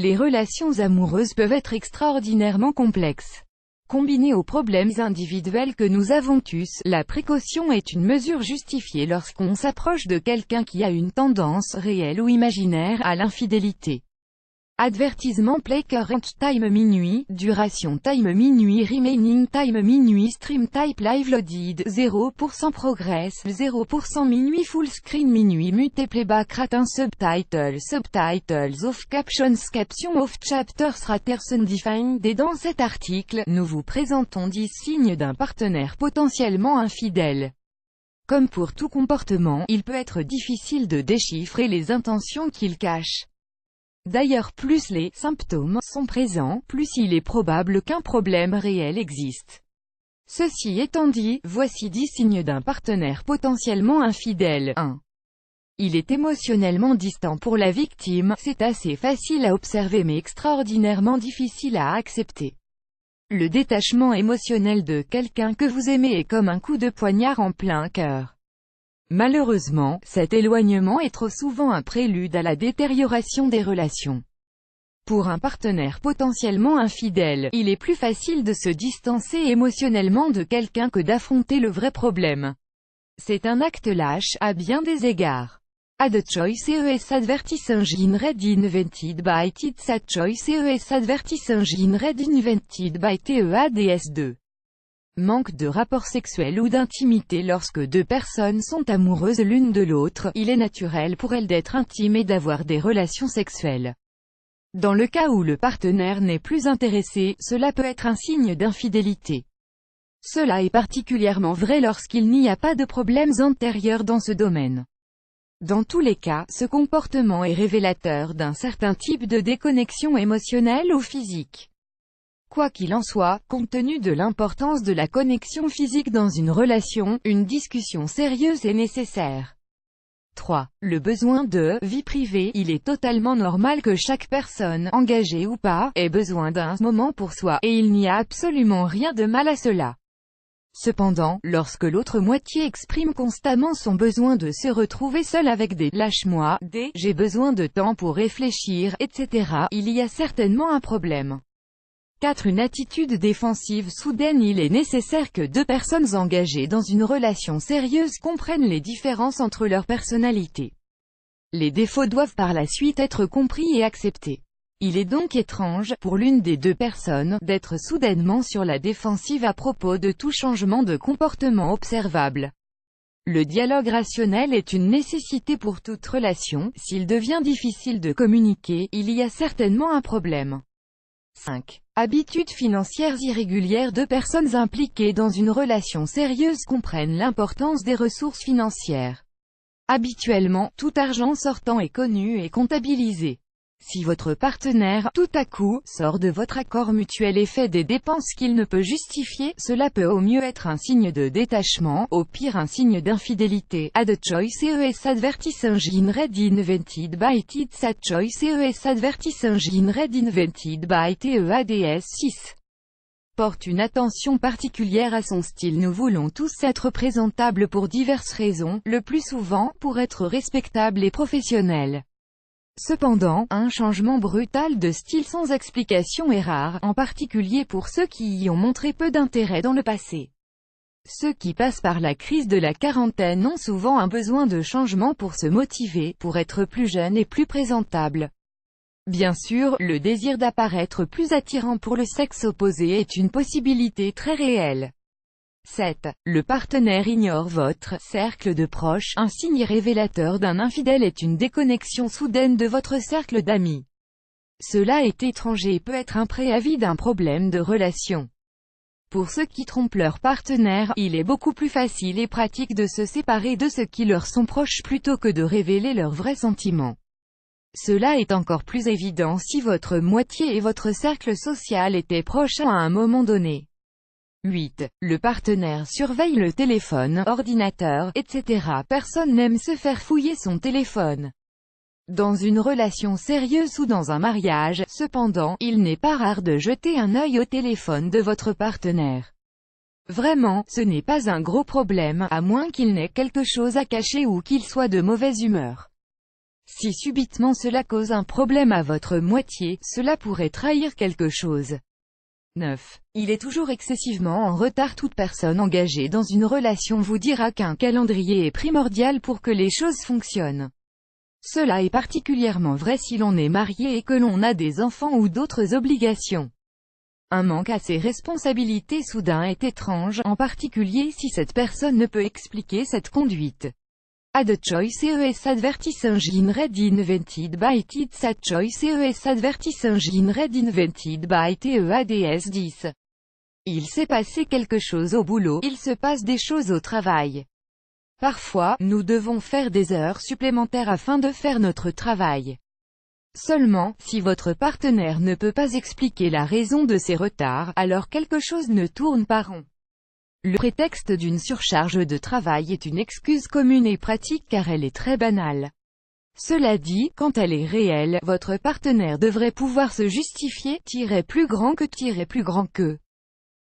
Les relations amoureuses peuvent être extraordinairement complexes. Combinées aux problèmes individuels que nous avons tous, la précaution est une mesure justifiée lorsqu'on s'approche de quelqu'un qui a une tendance, réelle ou imaginaire, à l'infidélité. Avertissement play current time minuit, duration time minuit remaining time minuit stream type live loaded 0% progress 0% minuit full screen minuit mute playback rate subtitles off captions caption off chapters raters undefined. Et dans cet article, nous vous présentons 10 signes d'un partenaire potentiellement infidèle. Comme pour tout comportement, il peut être difficile de déchiffrer les intentions qu'il cache. D'ailleurs, plus les symptômes sont présents, plus il est probable qu'un problème réel existe. Ceci étant dit, voici 10 signes d'un partenaire potentiellement infidèle. 1. Il est émotionnellement distant pour la victime, c'est assez facile à observer mais extraordinairement difficile à accepter. Le détachement émotionnel de quelqu'un que vous aimez est comme un coup de poignard en plein cœur. Malheureusement, cet éloignement est trop souvent un prélude à la détérioration des relations. Pour un partenaire potentiellement infidèle, il est plus facile de se distancer émotionnellement de quelqu'un que d'affronter le vrai problème. C'est un acte lâche, à bien des égards. Ad choice ES advertis engine red invented by TITS ad choice ES advertis engine red invented by TEADS2. Manque de rapport sexuel ou d'intimité. Lorsque deux personnes sont amoureuses l'une de l'autre, il est naturel pour elles d'être intimes et d'avoir des relations sexuelles. Dans le cas où le partenaire n'est plus intéressé, cela peut être un signe d'infidélité. Cela est particulièrement vrai lorsqu'il n'y a pas de problèmes antérieurs dans ce domaine. Dans tous les cas, ce comportement est révélateur d'un certain type de déconnexion émotionnelle ou physique. Quoi qu'il en soit, compte tenu de l'importance de la connexion physique dans une relation, une discussion sérieuse est nécessaire. 3. Le besoin de vie privée. Il est totalement normal que chaque personne, engagée ou pas, ait besoin d'un moment pour soi, et il n'y a absolument rien de mal à cela. Cependant, lorsque l'autre moitié exprime constamment son besoin de se retrouver seul avec des « lâche-moi », des « j'ai besoin de temps pour réfléchir », etc., il y a certainement un problème. 4. Une attitude défensive soudaine. Il est nécessaire que deux personnes engagées dans une relation sérieuse comprennent les différences entre leurs personnalités. Les défauts doivent par la suite être compris et acceptés. Il est donc étrange, pour l'une des deux personnes, d'être soudainement sur la défensive à propos de tout changement de comportement observable. Le dialogue rationnel est une nécessité pour toute relation. S'il devient difficile de communiquer, il y a certainement un problème. 5. Habitudes financières irrégulières. Deux personnes impliquées dans une relation sérieuse comprennent l'importance des ressources financières. Habituellement, tout argent sortant est connu et comptabilisé. Si votre partenaire, tout à coup, sort de votre accord mutuel et fait des dépenses qu'il ne peut justifier, cela peut au mieux être un signe de détachement, au pire un signe d'infidélité. Ad choice ES advertis engine red invented by TITS ad choice ES advertis engine red invented by TEADS 6. Porte une attention particulière à son style. Nous voulons tous être présentables pour diverses raisons, le plus souvent, pour être respectables et professionnels. Cependant, un changement brutal de style sans explication est rare, en particulier pour ceux qui y ont montré peu d'intérêt dans le passé. Ceux qui passent par la crise de la quarantaine ont souvent un besoin de changement pour se motiver, pour être plus jeunes et plus présentables. Bien sûr, le désir d'apparaître plus attirant pour le sexe opposé est une possibilité très réelle. 7. Le partenaire ignore votre cercle de proches. Un signe révélateur d'un infidèle est une déconnexion soudaine de votre cercle d'amis. Cela est étrange et peut être un préavis d'un problème de relation. Pour ceux qui trompent leur partenaire, il est beaucoup plus facile et pratique de se séparer de ceux qui leur sont proches plutôt que de révéler leurs vrais sentiments. Cela est encore plus évident si votre moitié et votre cercle social étaient proches à un moment donné. 8. Le partenaire surveille le téléphone, ordinateur, etc. Personne n'aime se faire fouiller son téléphone. Dans une relation sérieuse ou dans un mariage, cependant, il n'est pas rare de jeter un œil au téléphone de votre partenaire. Vraiment, ce n'est pas un gros problème, à moins qu'il n'ait quelque chose à cacher ou qu'il soit de mauvaise humeur. Si subitement cela cause un problème à votre moitié, cela pourrait trahir quelque chose. 9. Il est toujours excessivement en retard. Toute personne engagée dans une relation vous dira qu'un calendrier est primordial pour que les choses fonctionnent. Cela est particulièrement vrai si l'on est marié et que l'on a des enfants ou d'autres obligations. Un manque à ses responsabilités soudain est étrange, en particulier si cette personne ne peut expliquer cette conduite. Ad choice es advertising red invented by it's a choice es advertising red invented by TEADS 10. Il s'est passé quelque chose au boulot, il se passe des choses au travail. Parfois, nous devons faire des heures supplémentaires afin de faire notre travail. Seulement, si votre partenaire ne peut pas expliquer la raison de ces retards, alors quelque chose ne tourne pas rond. Le prétexte d'une surcharge de travail est une excuse commune et pratique car elle est très banale. Cela dit, quand elle est réelle, votre partenaire devrait pouvoir se justifier, plus grand que, plus grand que.